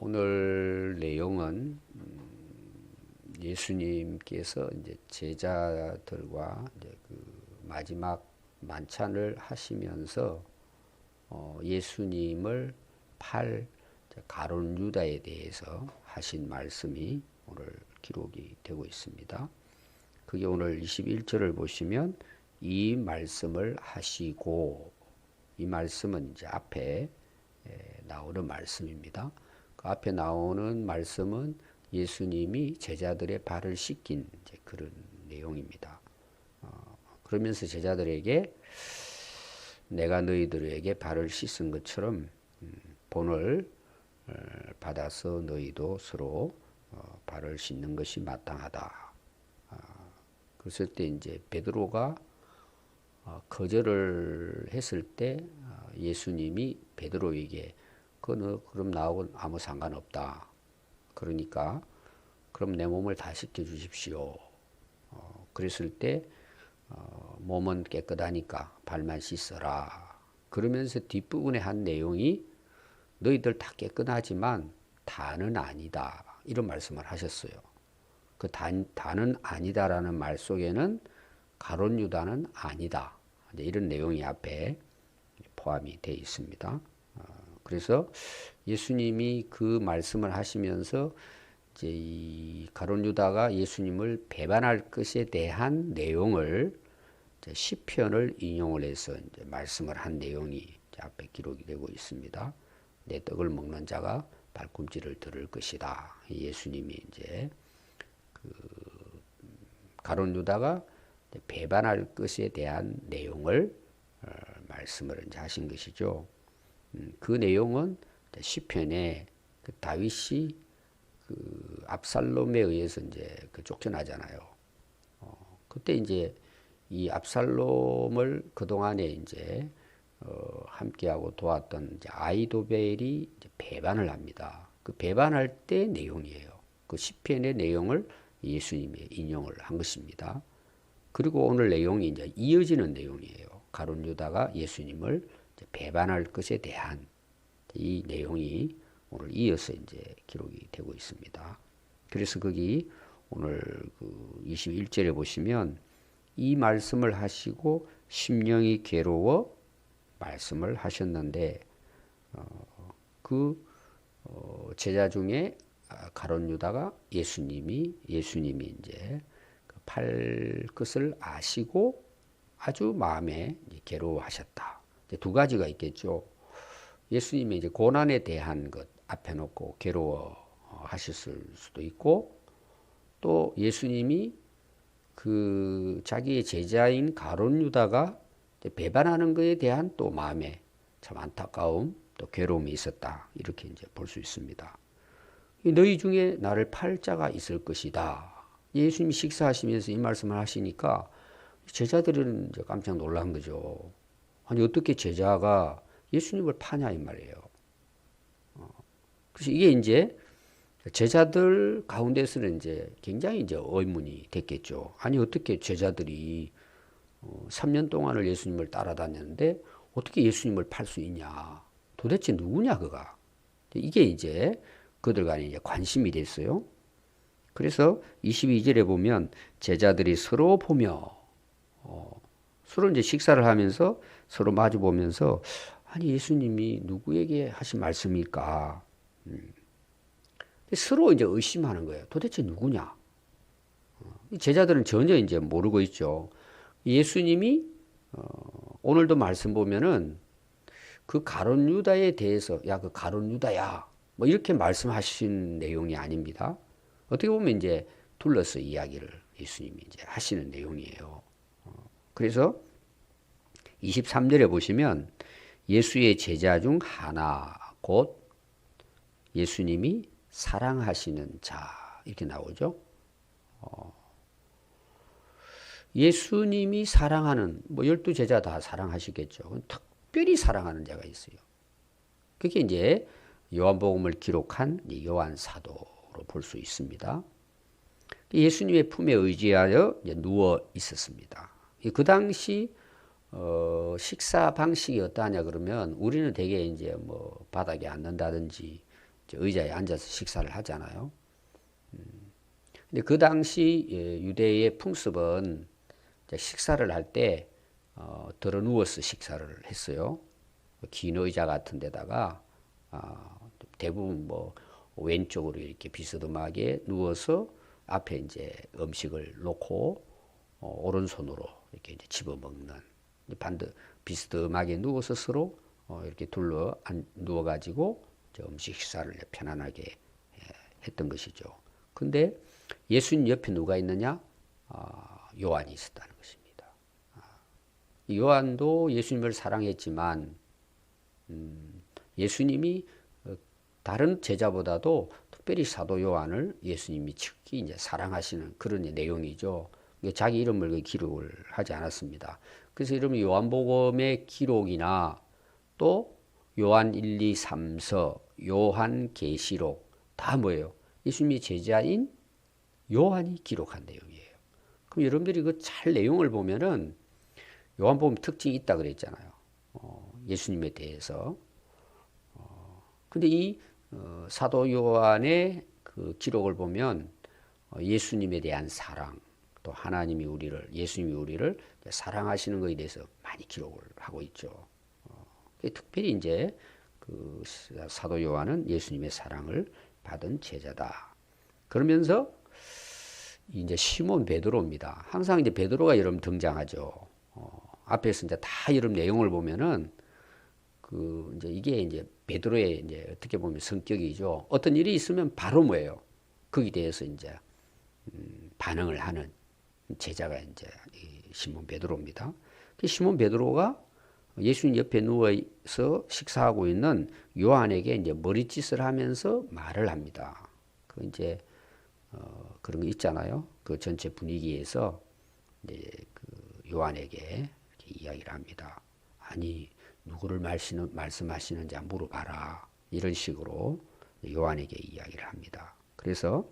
오늘 내용은 예수님께서 이제 제자들과 이제 그 마지막 만찬을 하시면서 예수님을 팔 가룟 유다에 대해서 하신 말씀이 오늘 기록이 되고 있습니다. 그게 오늘 21절을 보시면 이 말씀을 하시고, 이 말씀은 이제 앞에 나오는 말씀입니다. 그 앞에 나오는 말씀은 예수님이 제자들의 발을 씻긴 이제 그런 내용입니다. 그러면서 제자들에게 내가 너희들에게 발을 씻은 것처럼 본을 받아서 너희도 서로 발을 씻는 것이 마땅하다. 그랬을 때 이제 베드로가 거절을 했을 때 예수님이 베드로에게 그럼 나하고 아무 상관없다. 그러니까 그럼 내 몸을 다 씻겨 주십시오. 그랬을 때 몸은 깨끗하니까 발만 씻어라. 그러면서 뒷부분에 한 내용이 너희들 다 깨끗하지만 다는 아니다. 이런 말씀을 하셨어요. 그 다는 아니다라는 말 속에는 가룟 유다는 아니다. 이런 내용이 앞에 포함이 되어 있습니다. 그래서 예수님이 그 말씀을 하시면서 이제 이 가룟 유다가 예수님을 배반할 것에 대한 내용을 이제 시편을 인용을 해서 이제 말씀을 한 내용이 앞에 기록이 되고 있습니다. 내 떡을 먹는 자가 발꿈치를 들을 것이다. 예수님이 이제 그 가룟 유다가 배반할 것에 대한 내용을 말씀을 이제 하신 것이죠. 그 내용은 시편에 그 다윗이 그 압살롬에 의해서 이제 그 쫓겨나잖아요. 그때 이제 이 압살롬을 그 동안에 이제 함께하고 도왔던 이제 아이도벨이 이제 배반을 합니다. 그 배반할 때 내용이에요. 그 시편의 내용을 예수님이 인용을 한 것입니다. 그리고 오늘 내용이 이제 이어지는 내용이에요. 가룟 유다가 예수님을 배반할 것에 대한 이 내용이 오늘 이어서 이제 기록이 되고 있습니다. 그래서 거기 오늘 그 21절에 보시면 이 말씀을 하시고 심령이 괴로워 말씀을 하셨는데 제자 중에 가룟 유다가 예수님이 이제 팔 것을 아시고 아주 마음에 괴로워하셨다. 두 가지가 있겠죠. 예수님이 이제 고난에 대한 것 앞에 놓고 괴로워하셨을 수도 있고, 또 예수님이 그 자기의 제자인 가룟 유다가 배반하는 것에 대한 또 마음에 참 안타까움, 또 괴로움이 있었다. 이렇게 이제 볼 수 있습니다. 너희 중에 나를 팔 자가 있을 것이다. 예수님이 식사하시면서 이 말씀을 하시니까 제자들은 이제 깜짝 놀란 거죠. 아니 어떻게 제자가 예수님을 파냐 이 말이에요. 그래서 이게 이제 제자들 가운데서는 이제 굉장히 이제 의문이 됐겠죠. 아니 어떻게 제자들이 3년 동안을 예수님을 따라다녔는데 어떻게 예수님을 팔 수 있냐? 도대체 누구냐 그가? 이게 이제 그들 간에 이제 관심이 됐어요. 그래서 22절에 보면 제자들이 서로 보며 서로 이제 식사를 하면서 서로 마주 보면서 아니 예수님이 누구에게 하신 말씀일까? 서로 이제 의심하는 거예요. 도대체 누구냐? 제자들은 전혀 이제 모르고 있죠. 예수님이 오늘도 말씀 보면은 그 가룟 유다에 대해서 야 그 가룟 유다야 뭐 이렇게 말씀하신 내용이 아닙니다. 어떻게 보면 이제 둘러서 이야기를 예수님이 이제 하시는 내용이에요. 그래서 23절에 보시면 예수의 제자 중 하나 곧 예수님이 사랑하시는 자 이렇게 나오죠. 예수님이 사랑하는 뭐 12제자 다 사랑하시겠죠. 특별히 사랑하는 자가 있어요. 그게 이제 요한복음을 기록한 요한 사도로 볼 수 있습니다. 예수님의 품에 의지하여 누워 있었습니다. 그 당시 식사 방식이 어떠하냐 그러면 우리는 대개 이제 뭐 바닥에 앉는다든지 의자에 앉아서 식사를 하잖아요. 근데 그 당시 유대의 풍습은 식사를 할 때 들어 누워서 식사를 했어요. 긴 의자 같은 데다가 대부분 뭐 왼쪽으로 이렇게 비스듬하게 누워서 앞에 이제 음식을 놓고 오른손으로 이렇게 이제 집어 먹는 비스듬하게 누워서 서로 이렇게 누워가지고 음식 식사를 편안하게 했던 것이죠. 근데 예수님 옆에 누가 있느냐? 요한이 있었다는 것입니다. 요한도 예수님을 사랑했지만 예수님이 다른 제자보다도 특별히 사도 요한을 예수님이 특히 이제 사랑하시는 그런 내용이죠. 자기 이름을 기록을 하지 않았습니다. 그래서 이러면 요한복음의 기록이나 또 요한 1, 2, 3서, 요한계시록 다 뭐예요? 예수님의 제자인 요한이 기록한 내용이에요. 그럼 여러분들이 그 잘 내용을 보면은 요한복음 특징이 있다 그랬잖아요. 예수님에 대해서. 근데 이 사도 요한의 그 기록을 보면 예수님에 대한 사랑, 또 예수님이 우리를 사랑하시는 것에 대해서 많이 기록을 하고 있죠. 특별히 이제 그 사도 요한은 예수님의 사랑을 받은 제자다. 그러면서 이제 시몬 베드로입니다. 항상 이제 베드로가 여러분 등장하죠. 앞에서 이제 다 이런 내용을 보면은 이제 이게 이제 베드로의 이제 어떻게 보면 성격이죠. 어떤 일이 있으면 바로 뭐예요? 거기에 대해서 이제 반응을 하는 제자가 이제 시몬 베드로입니다. 시몬 베드로가 예수님 옆에 누워서 식사하고 있는 요한에게 이제 머리짓을 하면서 말을 합니다. 그 이제 그런 거 있잖아요. 그 전체 분위기에서 이제 그 요한에게 이렇게 이야기를 합니다. 아니 누구를 말씀하시는지 물어봐라. 이런 식으로 요한에게 이야기를 합니다. 그래서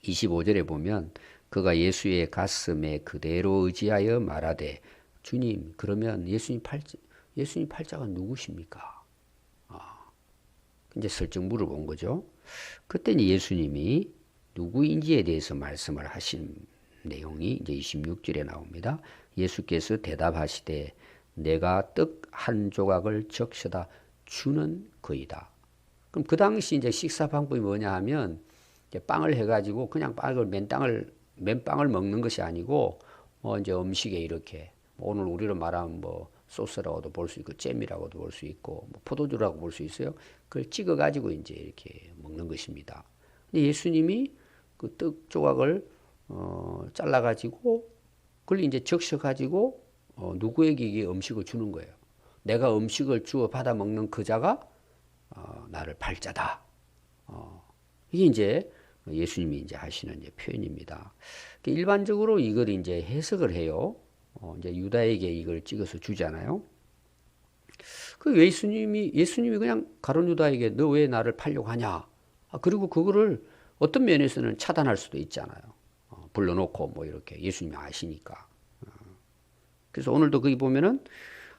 25절에 보면 그가 예수의 가슴에 그대로 의지하여 말하되 주님 그러면 예수님 팔자가 누구십니까? 이제 슬쩍 물어본 거죠. 그때 예수님이 누구인지에 대해서 말씀을 하신 내용이 이제 26절에 나옵니다. 예수께서 대답하시되 내가 떡 한 조각을 적셔다 주는 그이다. 그럼 그 당시 이제 식사 방법이 뭐냐 하면 이제 빵을 해가지고 그냥 맨빵을 먹는 것이 아니고 이제 음식에 이렇게 오늘 우리로 말하면 뭐 소스라고도 볼 수 있고 잼이라고도 볼 수 있고 뭐 포도주라고 볼 수 있어요. 그걸 찍어가지고 이제 이렇게 먹는 것입니다. 근데 예수님이 그 떡 조각을 잘라가지고 그걸 이제 적셔가지고 누구에게 이게 음식을 주는 거예요. 내가 음식을 주어 받아 먹는 그 자가 나를 팔자다. 이게 이제 예수님이 이제 하시는 이제 표현입니다. 일반적으로 이걸 이제 해석을 해요. 이제 유다에게 이걸 찍어서 주잖아요. 그 예수님이 그냥 가룟 유다에게 너 왜 나를 팔려고 하냐? 그리고 그거를 어떤 면에서는 차단할 수도 있잖아요. 불러놓고 뭐 이렇게 예수님이 아시니까. 그래서 오늘도 거기 보면은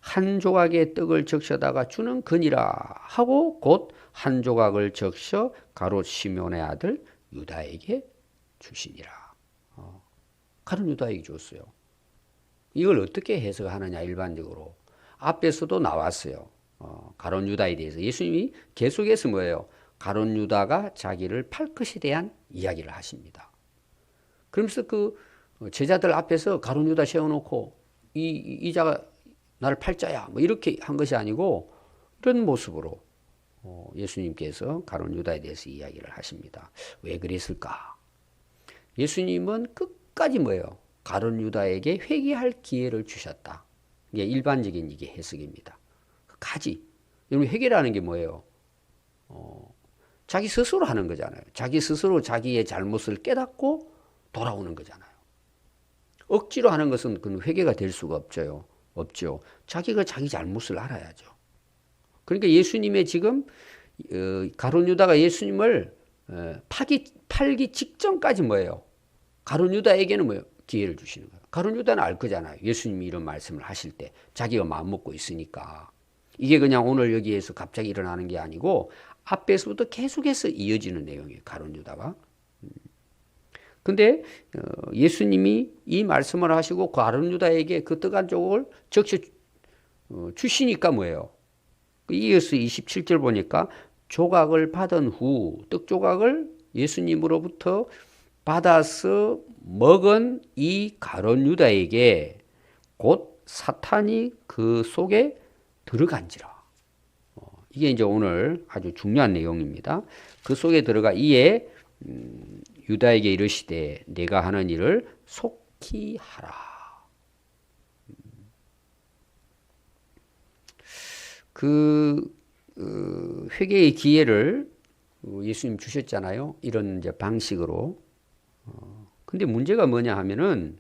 한 조각의 떡을 적셔다가 주는 그니라 하고 곧 한 조각을 적셔 가롯 시몬의 아들 유다에게 주시니라. 가룟 유다에게 줬어요. 이걸 어떻게 해석하느냐 일반적으로. 앞에서도 나왔어요. 가룟 유다에 대해서. 예수님이 계속해서 뭐예요? 가룟 유다가 자기를 팔 것에 대한 이야기를 하십니다. 그러면서 그 제자들 앞에서 가룟 유다 세워놓고 이 자가 나를 팔자야 뭐 이렇게 한 것이 아니고 이런 모습으로 예수님께서 가룟 유다에 대해서 이야기를 하십니다. 왜 그랬을까? 예수님은 끝까지 뭐예요? 가룟 유다에게 회개할 기회를 주셨다. 이게 일반적인 이게 해석입니다. 가지. 여러분 회개라는 게 뭐예요? 자기 스스로 하는 거잖아요. 자기 스스로 자기의 잘못을 깨닫고 돌아오는 거잖아요. 억지로 하는 것은 그 회개가 될 수가 없죠. 자기가 자기 잘못을 알아야죠. 그러니까 예수님의 지금 가룟 유다가 예수님을 팔기 직전까지 뭐예요? 가룟 유다에게는 뭐예요? 기회를 주시는 거예요. 가룟 유다는 알 거잖아요. 예수님이 이런 말씀을 하실 때 자기가 마음 먹고 있으니까. 이게 그냥 오늘 여기에서 갑자기 일어나는 게 아니고 앞에서부터 계속해서 이어지는 내용이에요. 가룟 유다가. 근데 예수님이 이 말씀을 하시고 가룟 유다에게 그 떡 한 조각을 적셔 주시니까 뭐예요? 이어서 27절 보니까 조각을 받은 후 떡 조각을 예수님으로부터 받아서 먹은 이 가룟 유다에게 곧 사탄이 그 속에 들어간지라. 이게 이제 오늘 아주 중요한 내용입니다. 그 속에 들어가 이에 유다에게 이르시되 내가 하는 일을 속히 하라. 회개의 기회를 예수님 주셨잖아요. 이런 이제 방식으로. 근데 문제가 뭐냐 하면은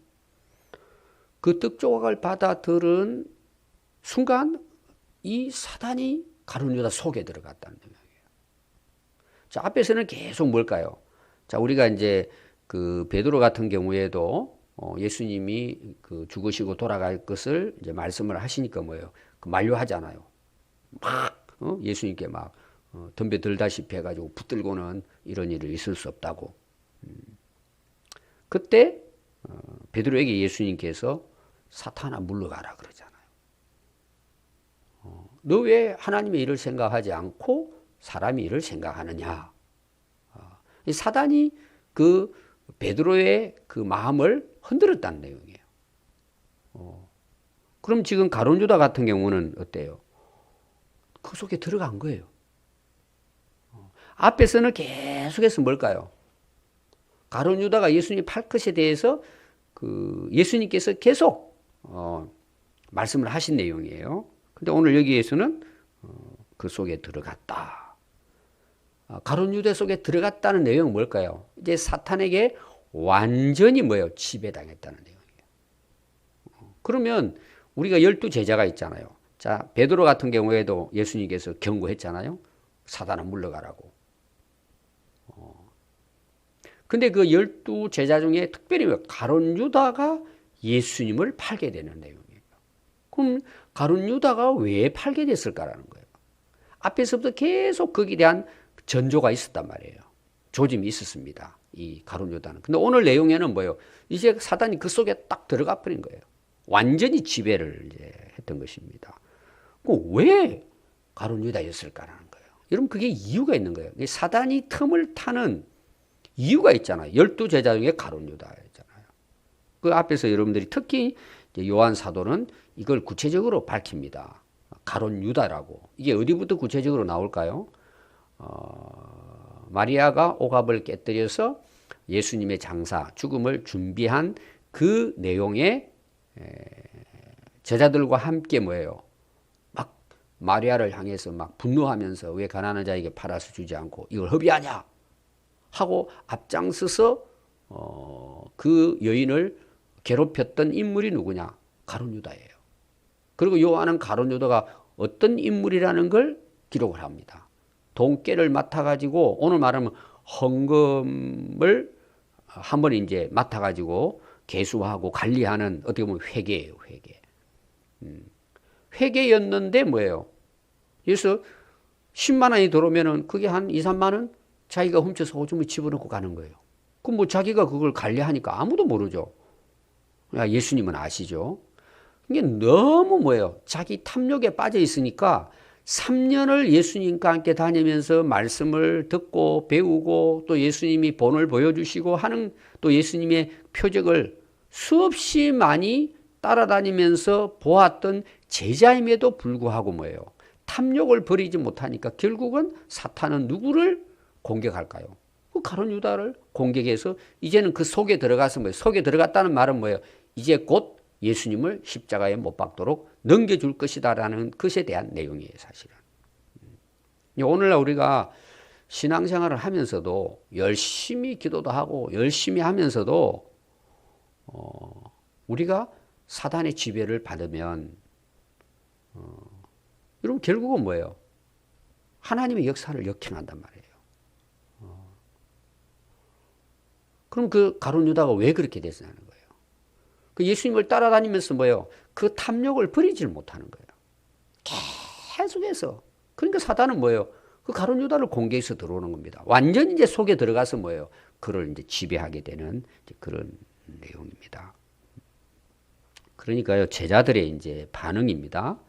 그 떡 조각을 받아들은 순간 이 사단이 가룟 유다 속에 들어갔다는 거예요. 자, 앞에서는 계속 뭘까요? 자, 우리가 이제 그 베드로 같은 경우에도 예수님이 그 죽으시고 돌아갈 것을 이제 말씀을 하시니까 뭐예요? 그 만류하잖아요. 막 예수님께 막 덤벼 들다시피 해가지고 붙들고는 이런 일이 있을 수 없다고. 그때 베드로에게 예수님께서 사탄아 물러가라 그러잖아요. 너 왜 하나님의 일을 생각하지 않고 사람의 일을 생각하느냐? 사단이 그 베드로의 그 마음을 흔들었다는 내용이에요. 그럼 지금 가룟 유다 같은 경우는 어때요? 그 속에 들어간 거예요. 앞에서는 계속해서 뭘까요? 가룟 유다가 예수님 팔 것에 대해서 그 예수님께서 계속 말씀을 하신 내용이에요. 근데 오늘 여기에서는 그 속에 들어갔다. 가룟 유다 속에 들어갔다는 내용은 뭘까요? 이제 사탄에게 완전히 뭐예요? 지배당했다는 내용이에요. 그러면 우리가 12제자가 있잖아요. 자, 베드로 같은 경우에도 예수님께서 경고했잖아요. 사단아 물러가라고. 근데 그 12제자 중에 특별히 가룟 유다가 예수님을 팔게 되는 내용이에요. 그럼 가룟 유다가 왜 팔게 됐을까라는 거예요. 앞에서부터 계속 거기에 대한 전조가 있었단 말이에요. 조짐이 있었습니다. 이 가룟 유다는. 근데 오늘 내용에는 뭐예요? 이제 사단이 그 속에 딱 들어가 버린 거예요. 완전히 지배를 이제 했던 것입니다. 왜 가룟 유다였을까라는 거예요. 여러분 그게 이유가 있는 거예요. 사단이 틈을 타는 이유가 있잖아요. 12제자 중에 가룟 유다였잖아요. 그 앞에서 여러분들이 특히 요한 사도는 이걸 구체적으로 밝힙니다. 가룟 유다라고. 이게 어디부터 구체적으로 나올까요? 마리아가 옥합을 깨뜨려서 예수님의 장사, 죽음을 준비한 그 내용에 제자들과 함께 뭐예요? 막 마리아를 향해서 막 분노하면서 왜 가난한 자에게 팔아서 주지 않고 이걸 허비하냐? 하고 앞장서서 그 여인을 괴롭혔던 인물이 누구냐? 가룟 유다예요. 그리고 요한은 가룟 유다가 어떤 인물이라는 걸 기록을 합니다. 돈깨를 맡아가지고 오늘 말하면 헌금을 한번 이제 맡아가지고 계수하고 관리하는 어떻게 보면 회계예요, 회계. 회계였는데 뭐예요? 그래서 10만 원이 들어오면은 그게 한 2, 3만 원 자기가 훔쳐서 오줌을 집어넣고 가는 거예요. 그럼 뭐 자기가 그걸 관리하니까 아무도 모르죠. 예수님은 아시죠? 이게 너무 뭐예요? 자기 탐욕에 빠져 있으니까 3년을 예수님과 함께 다니면서 말씀을 듣고 배우고 또 예수님이 본을 보여주시고 하는 또 예수님의 표적을 수없이 많이 따라다니면서 보았던 제자임에도 불구하고 뭐예요? 탐욕을 버리지 못하니까 결국은 사탄은 누구를 공격할까요? 그 가룟 유다를 공격해서 이제는 그 속에 들어가서 뭐예요? 속에 들어갔다는 말은 뭐예요? 이제 곧 예수님을 십자가에 못 박도록 넘겨줄 것이다라는 것에 대한 내용이에요, 사실은. 오늘날 우리가 신앙생활을 하면서도 열심히 기도도 하고 열심히 하면서도 우리가 사단의 지배를 받으면 여러분 결국은 뭐예요? 하나님의 역사를 역행한단 말이에요. 그럼 그 가룟 유다가 왜 그렇게 됐냐는 거예요. 그 예수님을 따라다니면서 뭐예요? 그 탐욕을 버리질 못하는 거예요. 계속해서. 그러니까 사단은 뭐예요? 그 가룟 유다를 공개해서 들어오는 겁니다. 완전히 이제 속에 들어가서 뭐예요? 그를 이제 지배하게 되는 이제 그런 내용입니다. 그러니까요, 제자들의 이제 반응입니다.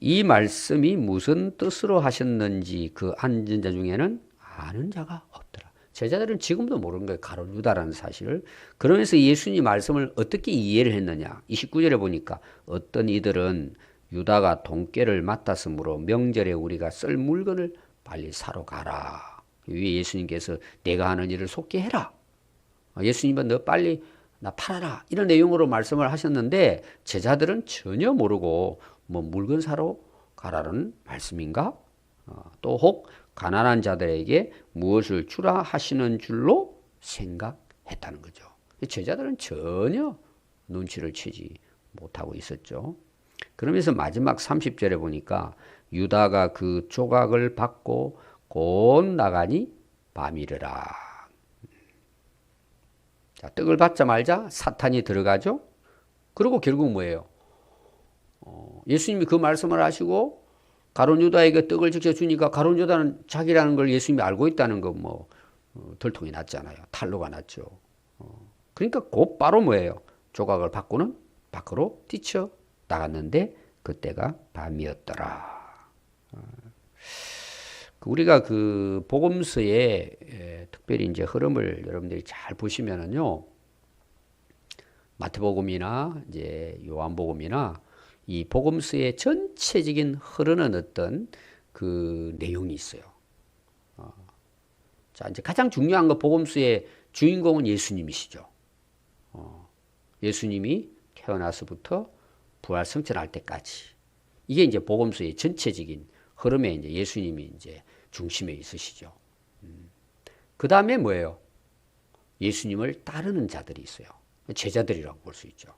이 말씀이 무슨 뜻으로 하셨는지 그 앉은 자 중에는 아는 자가 없더라. 제자들은 지금도 모르는 거예요. 가룟 유다라는 사실을. 그러면서 예수님 말씀을 어떻게 이해를 했느냐. 29절에 보니까 어떤 이들은 유다가 돈깨를 맡았으므로 명절에 우리가 쓸 물건을 빨리 사러 가라. 위에 예수님께서 내가 하는 일을 속히 해라. 예수님은 너 빨리 나 팔아라. 이런 내용으로 말씀을 하셨는데 제자들은 전혀 모르고 뭐 물건 사러 가라는 말씀인가? 또 혹 가난한 자들에게 무엇을 주라 하시는 줄로 생각했다는 거죠. 제자들은 전혀 눈치를 채지 못하고 있었죠. 그러면서 마지막 30절에 보니까 유다가 그 조각을 받고 곧 나가니 밤이르라. 자, 떡을 받자마자 사탄이 들어가죠. 그리고 결국 뭐예요? 예수님이 그 말씀을 하시고 가룟 유다에게 떡을 직접 주니까 가룟 유다는 자기라는 걸 예수님이 알고 있다는 거 뭐 들통이 났잖아요. 탄로가 났죠. 그러니까 곧바로 뭐예요? 조각을 받고는 밖으로 뛰쳐 나갔는데 그때가 밤이었더라. 우리가 그 복음서의 특별히 이제 흐름을 여러분들이 잘 보시면은요, 마태복음이나 이제 요한복음이나 이 복음서의 전체적인 흐르는 어떤 그 내용이 있어요. 자, 이제 가장 중요한 거 복음서의 주인공은 예수님이시죠. 예수님이 태어나서부터 부활 성천할 때까지. 이게 이제 복음서의 전체적인 흐름에 이제 예수님이 이제 중심에 있으시죠. 그 다음에 뭐예요? 예수님을 따르는 자들이 있어요. 제자들이라고 볼 수 있죠.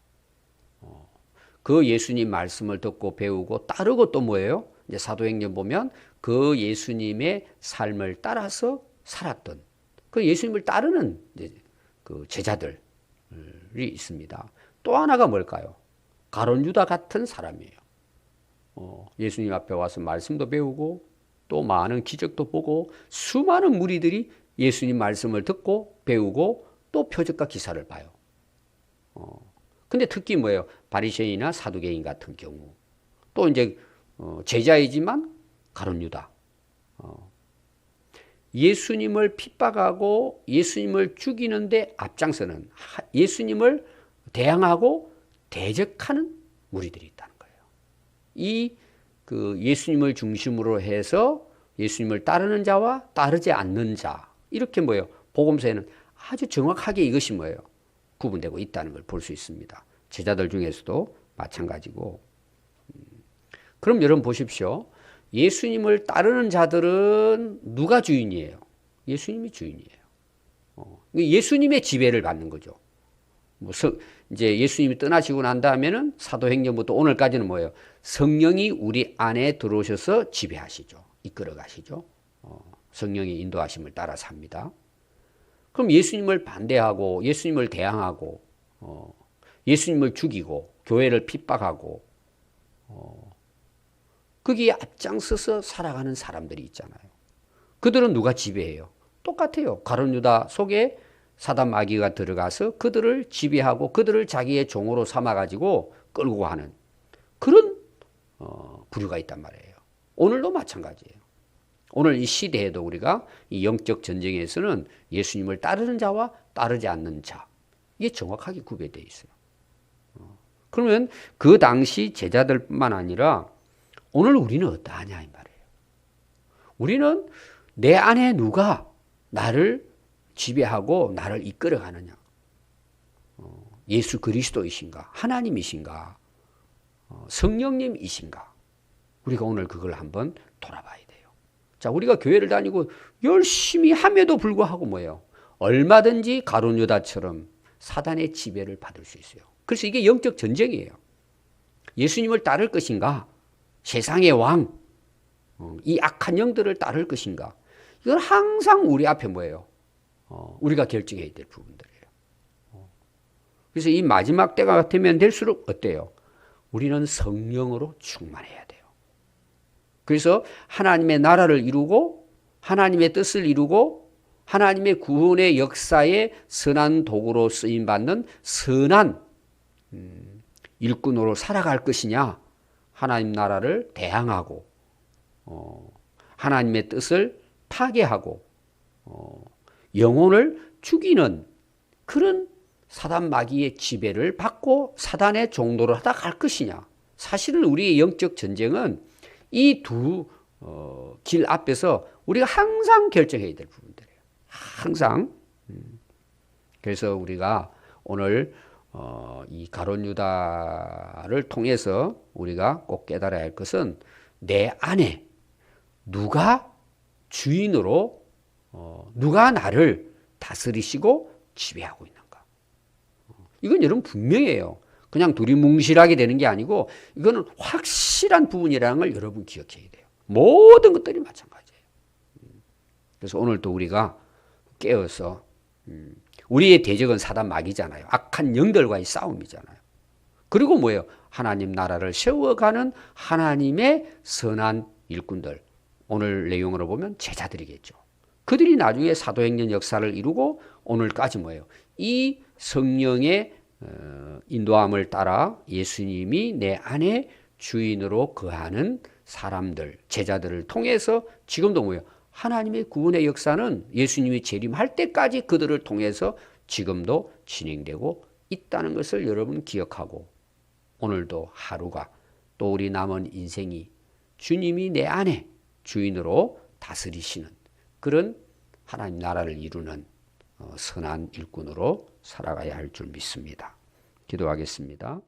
그 예수님 말씀을 듣고 배우고 따르고 또 뭐예요? 이제 사도행전 보면 그 예수님의 삶을 따라서 살았던 그 예수님을 따르는 이제 그 제자들이 있습니다. 또 하나가 뭘까요? 가룟 유다 같은 사람이에요. 예수님 앞에 와서 말씀도 배우고 또 많은 기적도 보고 수많은 무리들이 예수님 말씀을 듣고 배우고 또 표적과 기사를 봐요. 근데 특히 뭐예요? 바리새인이나 사두개인 같은 경우 또 이제 제자이지만 가룟 유다. 예수님을 핍박하고 예수님을 죽이는데 앞장서는 예수님을 대항하고 대적하는 무리들이 있다는 거예요. 이 그 예수님을 중심으로 해서 예수님을 따르는 자와 따르지 않는 자 이렇게 뭐예요? 복음서에는 아주 정확하게 이것이 뭐예요? 구분되고 있다는 걸 볼 수 있습니다. 제자들 중에서도 마찬가지고. 그럼 여러분 보십시오. 예수님을 따르는 자들은 누가 주인이에요? 예수님이 주인이에요. 예수님의 지배를 받는 거죠. 이제 예수님이 떠나시고 난 다음에는 사도행전부터 오늘까지는 뭐예요? 성령이 우리 안에 들어오셔서 지배하시죠. 이끌어 가시죠. 성령의 인도하심을 따라 삽니다. 그럼 예수님을 반대하고 예수님을 대항하고 예수님을 죽이고 교회를 핍박하고 거기에 앞장서서 살아가는 사람들이 있잖아요. 그들은 누가 지배해요? 똑같아요. 가룟 유다 속에 사단 마귀가 들어가서 그들을 지배하고 그들을 자기의 종으로 삼아가지고 끌고 가는 그런 부류가 있단 말이에요. 오늘도 마찬가지예요. 오늘 이 시대에도 우리가 이 영적 전쟁에서는 예수님을 따르는 자와 따르지 않는 자 이게 정확하게 구별되어 있어요. 그러면 그 당시 제자들뿐만 아니라 오늘 우리는 어떠하냐 이 말이에요. 우리는 내 안에 누가 나를 지배하고 나를 이끌어 가느냐. 예수 그리스도이신가? 하나님이신가? 성령님이신가? 우리가 오늘 그걸 한번 돌아봐야 돼요. 자, 우리가 교회를 다니고 열심히 함에도 불구하고 뭐예요? 얼마든지 가룟 유다처럼 사단의 지배를 받을 수 있어요. 그래서 이게 영적 전쟁이에요. 예수님을 따를 것인가? 세상의 왕, 이 악한 영들을 따를 것인가? 이건 항상 우리 앞에 뭐예요? 우리가 결정해야 될 부분들이에요. 그래서 이 마지막 때가 되면 될수록 어때요? 우리는 성령으로 충만해야 돼요. 그래서 하나님의 나라를 이루고 하나님의 뜻을 이루고 하나님의 구원의 역사에 선한 도구로 쓰임받는 선한 일꾼으로 살아갈 것이냐, 하나님 나라를 대항하고 하나님의 뜻을 파괴하고 영혼을 죽이는 그런 사단 마귀의 지배를 받고 사단의 종노를 하다 갈 것이냐. 사실은 우리의 영적 전쟁은 이 두 길 앞에서 우리가 항상 결정해야 될 부분들이에요. 항상. 그래서 우리가 오늘 이 가룟 유다를 통해서 우리가 꼭 깨달아야 할 것은 내 안에 누가 주인으로 누가 나를 다스리시고 지배하고 있는가. 이건 여러분 분명해요. 그냥 두리뭉실하게 되는 게 아니고 이거는 확실한 부분이라는 걸 여러분 기억해야 돼요. 모든 것들이 마찬가지예요. 그래서 오늘도 우리가 깨어서 우리의 대적은 사단 마귀잖아요. 악한 영들과의 싸움이잖아요. 그리고 뭐예요? 하나님 나라를 세워가는 하나님의 선한 일꾼들. 오늘 내용으로 보면 제자들이겠죠. 그들이 나중에 사도행전 역사를 이루고 오늘까지 뭐예요? 이 성령의 인도함을 따라 예수님이 내 안에 주인으로 거하는 사람들, 제자들을 통해서 지금도 뭐예요? 하나님의 구원의 역사는 예수님이 재림할 때까지 그들을 통해서 지금도 진행되고 있다는 것을 여러분 기억하고 오늘도 하루가 또 우리 남은 인생이 주님이 내 안에 주인으로 다스리시는 그런 하나님 나라를 이루는 선한 일꾼으로 살아가야 할 줄 믿습니다. 기도하겠습니다.